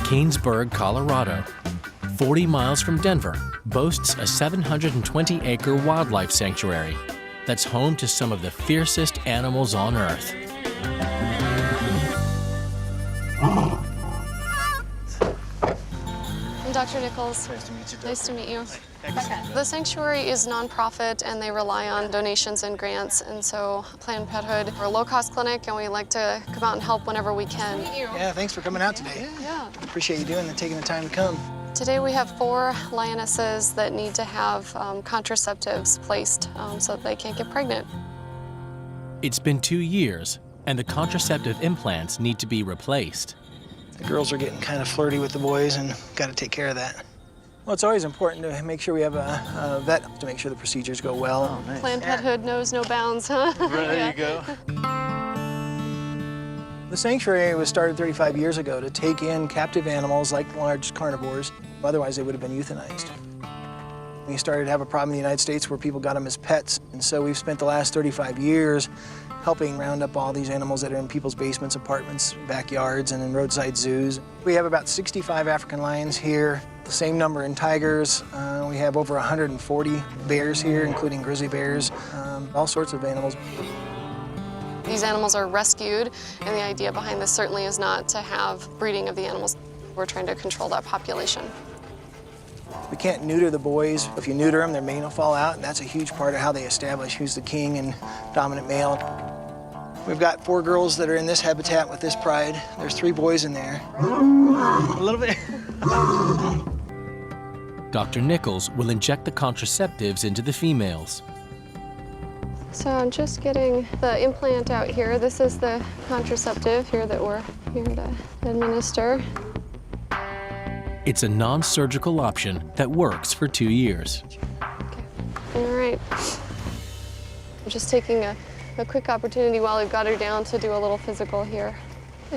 Canesburg, Colorado, 40 miles from Denver, boasts a 720-acre wildlife sanctuary that's home to some of the fiercest animals on Earth. I'm Dr. Nichols. Nice to meet you, Dr. Nice to meet you. The sanctuary is nonprofit and they rely on donations and grants, and so Planned Parenthood, we're a low-cost clinic and we like to come out and help whenever we can. Yeah, thanks for coming out today. Yeah. Appreciate you taking the time to come. Today we have 4 lionesses that need to have contraceptives placed so that they can't get pregnant. It's been 2 years, and the contraceptive implants need to be replaced. The girls are getting kind of flirty with the boys and got to take care of that. Well, it's always important to make sure we have a vet to make sure the procedures go well. Oh, nice. Planned Parenthood knows no bounds, huh? There you go. The sanctuary was started 35 years ago to take in captive animals like large carnivores. Otherwise, they would have been euthanized. We started to have a problem in the United States where people got them as pets, and so we've spent the last 35 years helping round up all these animals that are in people's basements, apartments, backyards, and in roadside zoos. We have about 65 African lions here, the same number in tigers. We have over 140 bears here, including grizzly bears, all sorts of animals. These animals are rescued, and the idea behind this certainly is not to have breeding of the animals. We're trying to control that population. We can't neuter the boys. If you neuter them, their mane will fall out, and that's a huge part of how they establish who's the king and dominant male. We've got 4 girls that are in this habitat with this pride. There's 3 boys in there. A little bit. Dr. Nichols will inject the contraceptives into the females. So I'm just getting the implant out here. This is the contraceptive here that we're here to administer. It's a non-surgical option that works for 2 years. Okay. All right. I'm just taking a quick opportunity while we've got her down to do a little physical here.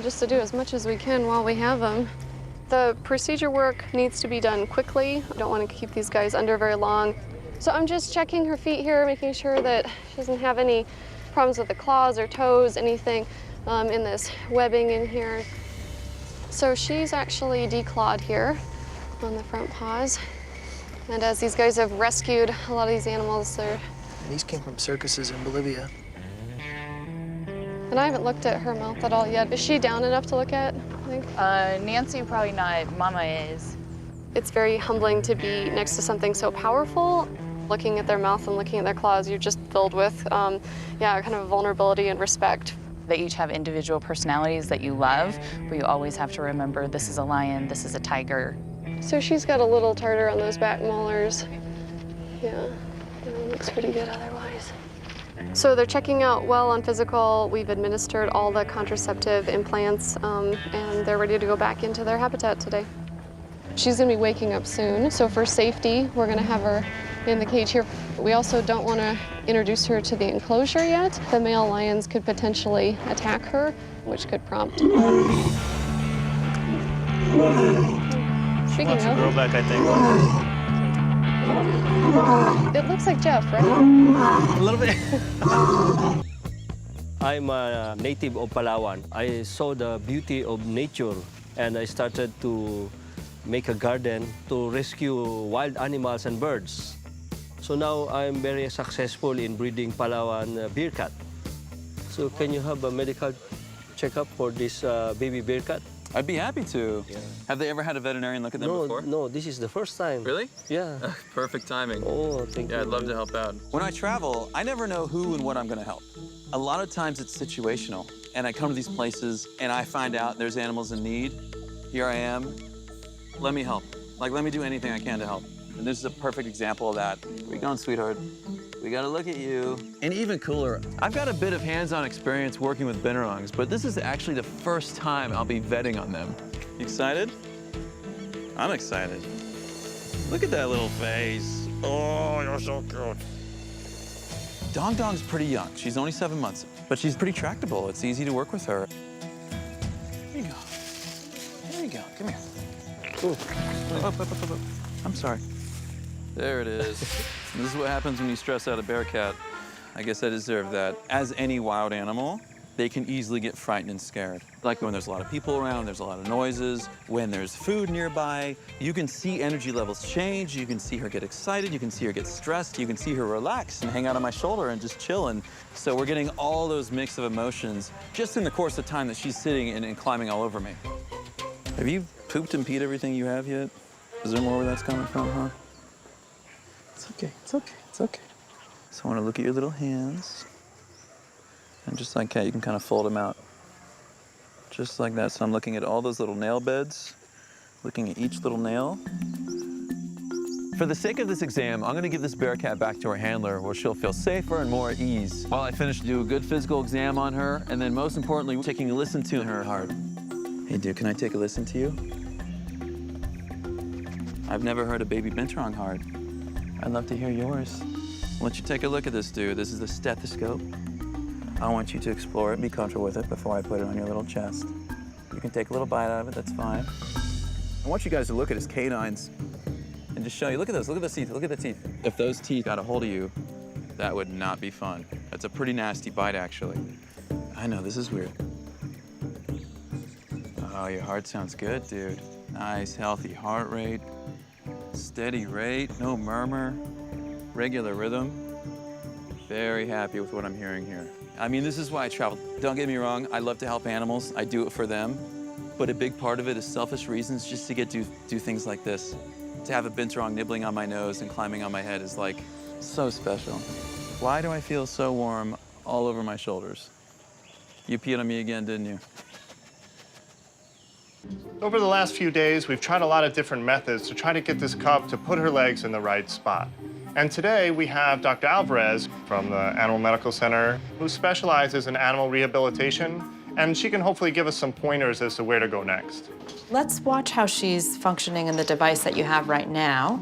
Just to do as much as we can while we have them. The procedure work needs to be done quickly. I don't want to keep these guys under very long. So I'm just checking her feet here, making sure that she doesn't have any problems with the claws or toes, anything in this webbing in here. So she's actually declawed here on the front paws. And as these guys have rescued a lot of these animals, These came from circuses in Bolivia. and I haven't looked at her mouth at all yet. Is she down enough to look at, I think? Nancy, probably not. Mama is. It's very humbling to be next to something so powerful. Looking at their mouth and looking at their claws, you're just filled with, yeah, kind of vulnerability and respect. They each have individual personalities that you love, but you always have to remember this is a lion, this is a tiger. So she's got a little tartar on those back molars. Yeah, looks pretty good otherwise. So they're checking out well on physical. We've administered all the contraceptive implants, and they're ready to go back into their habitat today. She's gonna be waking up soon, so for safety, we're gonna have her in the cage here. We also don't want to introduce her to the enclosure yet. The male lions could potentially attack her, which could prompt. Speaking Wants a girl of, back, I think. it looks like Jeff, right? A little bit. I'm a native of Palawan. I saw the beauty of nature, and I started to make a garden to rescue wild animals and birds. So now I'm very successful in breeding Palawan bear cat. So can you have a medical checkup for this baby bear cat? I'd be happy to. Yeah. Have they ever had a veterinarian look at them before? No, this is the first time. Really? Yeah. Perfect timing. Oh, thank you. Yeah, I'd love to help out. When I travel, I never know who and what I'm gonna help. A lot of times it's situational, and I come to these places and I find out there's animals in need. Here I am. Let me help. Like, let me do anything I can to help. And this is a perfect example of that. Where you going, sweetheart? We gotta look at you. And even cooler, I've got a bit of hands-on experience working with binturongs, but this is actually the first time I'll be vetting on them. You excited? I'm excited. Look at that little face. Oh, you're so cute. Dong Dong's pretty young. She's only 7 months, but she's pretty tractable. It's easy to work with her. Here you go. Here you go. Come here. Ooh. Up. I'm sorry. There it is. This is what happens when you stress out a bear cat. I guess I deserve that. As any wild animal, they can easily get frightened and scared. Like when there's a lot of people around, there's a lot of noises, when there's food nearby, you can see energy levels change, you can see her get excited, you can see her get stressed, you can see her relax and hang out on my shoulder and just chill. And so we're getting all those mix of emotions just in the course of time that she's sitting and climbing all over me. Have you pooped and peed everything you have yet? Is there more where that's coming from, huh? It's okay, it's okay, it's okay. So I want to look at your little hands. And just like that, you can kind of fold them out. Just like that. So I'm looking at all those little nail beds, looking at each little nail. For the sake of this exam, I'm gonna give this bear cat back to her handler where she'll feel safer and more at ease while I finish to do a good physical exam on her, and then most importantly, taking a listen to her heart. Hey dude, can I take a listen to you? I've never heard a baby binturong heart. I'd love to hear yours. I'll let you take a look at this, dude. This is the stethoscope. I want you to explore it and be comfortable with it before I put it on your little chest. You can take a little bite out of it, that's fine. I want you guys to look at his canines and just show you, look at those teeth, look at the teeth. If those teeth got a hold of you, that would not be fun. That's a pretty nasty bite, actually. I know, this is weird. Oh, your heart sounds good, dude. Nice, healthy heart rate, steady rate, no murmur, regular rhythm. Very happy with what I'm hearing here. I mean, this is why I travel. Don't get me wrong, I love to help animals. I do it for them. But a big part of it is selfish reasons just to get to do things like this. To have a binturong nibbling on my nose and climbing on my head is like so special. Why do I feel so warm all over my shoulders? You peed on me again, didn't you? Over the last few days, we've tried a lot of different methods to try to get this cub to put her legs in the right spot. And today we have Dr. Alvarez from the Animal Medical Center who specializes in animal rehabilitation, and she can hopefully give us some pointers as to where to go next. Let's watch how she's functioning in the device that you have right now.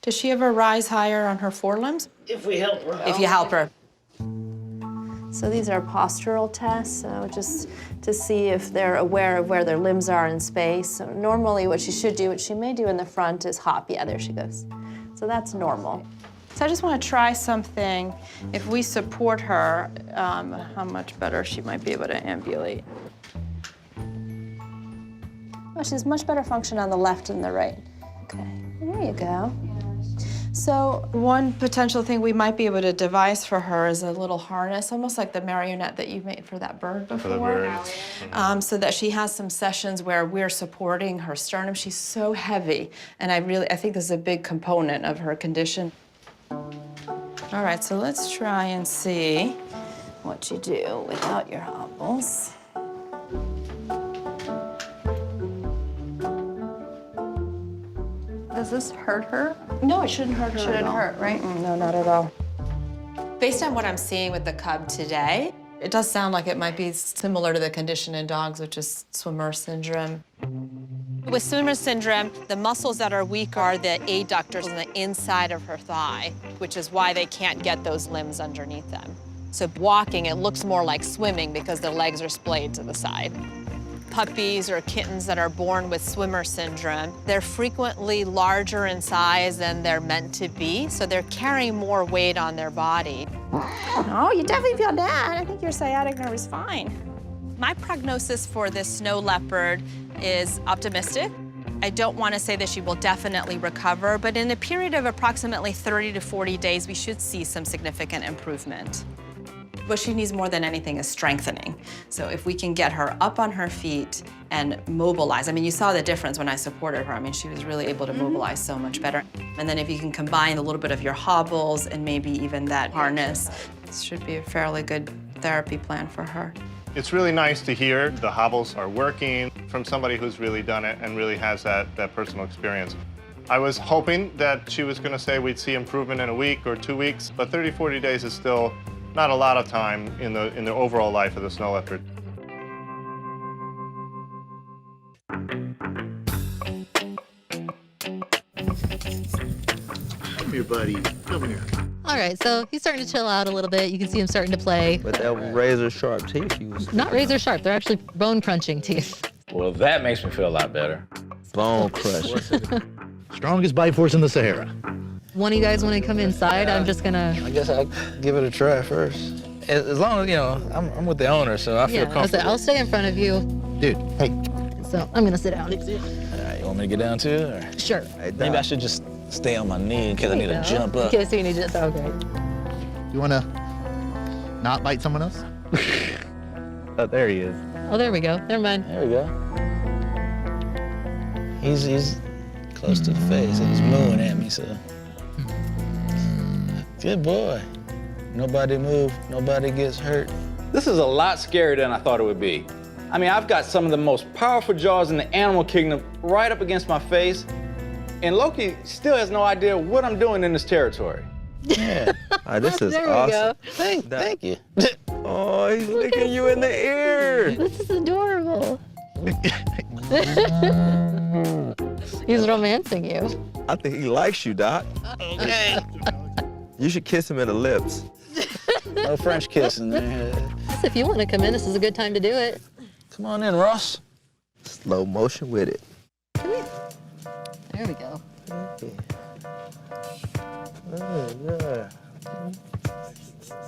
Does she ever rise higher on her forelimbs? If we help her. If you help her. So these are postural tests, so just to see if they're aware of where their limbs are in space. So normally what she should do, what she may do in the front is hop. Yeah, there she goes. So that's normal. So I just want to try something. If we support her, how much better she might be able to ambulate. Oh, she has much better function on the left than the right. Okay, there you go. So one potential thing we might be able to devise for her is a little harness, almost like the marionette that you made for that bird before. For the bird. So that she has some sessions where we're supporting her sternum. She's so heavy, and I think this is a big component of her condition. All right, so let's try and see what you do without your hobbles. Does this hurt her? No, it shouldn't hurt her Shouldn't at all. hurt, right? No, not at all. Based on what I'm seeing with the cub today, it does sound like it might be similar to the condition in dogs, which is swimmer syndrome. With swimmer syndrome, the muscles that are weak are the adductors on the inside of her thigh, which is why they can't get those limbs underneath them. So walking, it looks more like swimming because their legs are splayed to the side. Puppies or kittens that are born with swimmer syndrome, they're frequently larger in size than they're meant to be, so they're carrying more weight on their body. oh, you definitely feel that. I think your sciatic nerve is fine. My prognosis for this snow leopard is optimistic. I don't want to say that she will definitely recover, but in a period of approximately 30 to 40 days, we should see some significant improvement. What she needs more than anything is strengthening. So if we can get her up on her feet and mobilize, I mean, you saw the difference when I supported her. I mean, she was really able to mobilize so much better. And then if you can combine a little bit of your hobbles and maybe even that harness, this should be a fairly good therapy plan for her. It's really nice to hear the hobbles are working from somebody who's really done it and really has that personal experience. I was hoping that she was going to say we'd see improvement in a week or 2 weeks, but 30, 40 days is still not a lot of time in the overall life of the snow leopard. Come here, buddy. Come here. All right, so he's starting to chill out a little bit. You can see him starting to play. But that razor sharp teeth you was... Not razor sharp, they're actually bone crunching teeth. Well, that makes me feel a lot better. Bone crushing. Strongest bite force in the Sahara. One of you guys want to come inside? I'm just gonna. I guess I'll give it a try first. As long as, you know, I'm with the owner, so I feel comfortable. I'll stay in front of you. Dude, hey. So I'm gonna sit down. All right, you want me to get down too? Or? Sure. Hey, maybe I should just stay on my knee in case I need to jump up. In case you need to. Okay. You want to not bite someone else? Oh, there he is. Oh, there we go. Never mind. There we go. He's close to the face and he's mooing at me, so. Good boy. Nobody move, nobody gets hurt. This is a lot scarier than I thought it would be. I mean, I've got some of the most powerful jaws in the animal kingdom right up against my face, and Loki still has no idea what I'm doing in this territory. Yeah. This is there awesome. We go. Thank you. Oh, he's licking you in the ear. This is adorable. He's romancing you. I think he likes you, Doc. Okay. You should kiss him in the lips. No French kissing. If you want to come in, this is a good time to do it. Come on in, Ross. Slow motion with it. Come here. There we go.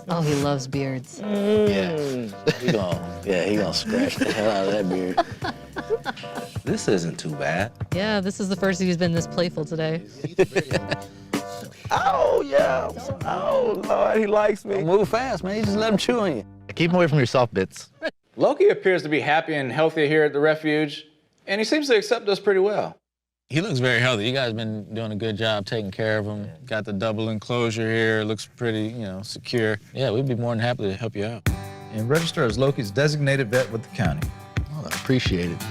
Oh, he loves beards. Yeah. He gonna scratch the hell out of that beard. This isn't too bad. Yeah, this is the first he's been this playful today. Oh, yeah. Oh, Lord, he likes me. Move fast, man. You just let him chew on you. Keep him away from your soft bits. Loki appears to be happy and healthy here at the refuge, and he seems to accept us pretty well. He looks very healthy. You guys have been doing a good job taking care of him. Got the double enclosure here. Looks pretty, you know, secure. Yeah, we'd be more than happy to help you out. And register as Loki's designated vet with the county. Well, I appreciate it.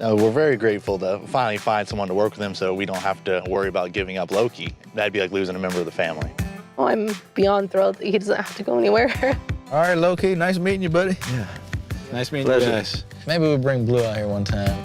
We're very grateful to finally find someone to work with him so we don't have to worry about giving up Loki. That'd be like losing a member of the family. Oh, I'm beyond thrilled that he doesn't have to go anywhere. All right, Loki, nice meeting you, buddy. Yeah. Nice meeting Pleasure. you guys. Maybe we'll bring Blue out here one time.